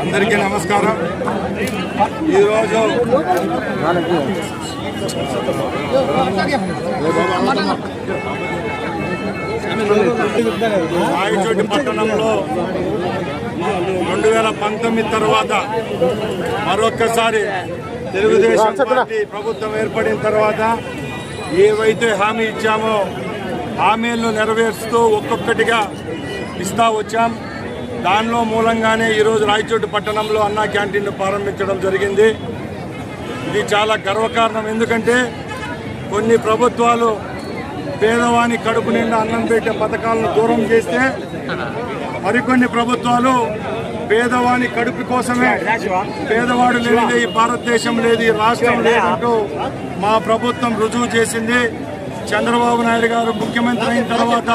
అందరికీ నమస్కారం. ఈరోజు రాయచోటి పట్టణంలో 2019 తర్వాత మరొక్కసారి తెలుగుదేశం పార్టీ ప్రభుత్వం ఏర్పడిన తర్వాత ఏవైతే హామీ ఇచ్చామో హామీలను నెరవేరుస్తూ ఒక్కొక్కటిగా ఇస్తా వచ్చాం. దానిలో మూలంగానే ఈరోజు రాయచోటి పట్టణంలో అన్నా క్యాంటీన్ను ప్రారంభించడం జరిగింది. ఇది చాలా గర్వకారణం. ఎందుకంటే కొన్ని ప్రభుత్వాలు పేదవాని కడుపు నిండా అన్నం పెట్టే పథకాలను దూరం చేస్తే మరికొన్ని ప్రభుత్వాలు పేదవాని కడుపు కోసమే, పేదవాడు లేనిదే ఈ భారతదేశం లేదు, ఈ రాష్ట్రం లేదంటూ మా ప్రభుత్వం రుజువు చేసింది. చంద్రబాబు నాయుడు గారు ముఖ్యమంత్రి అయిన తర్వాత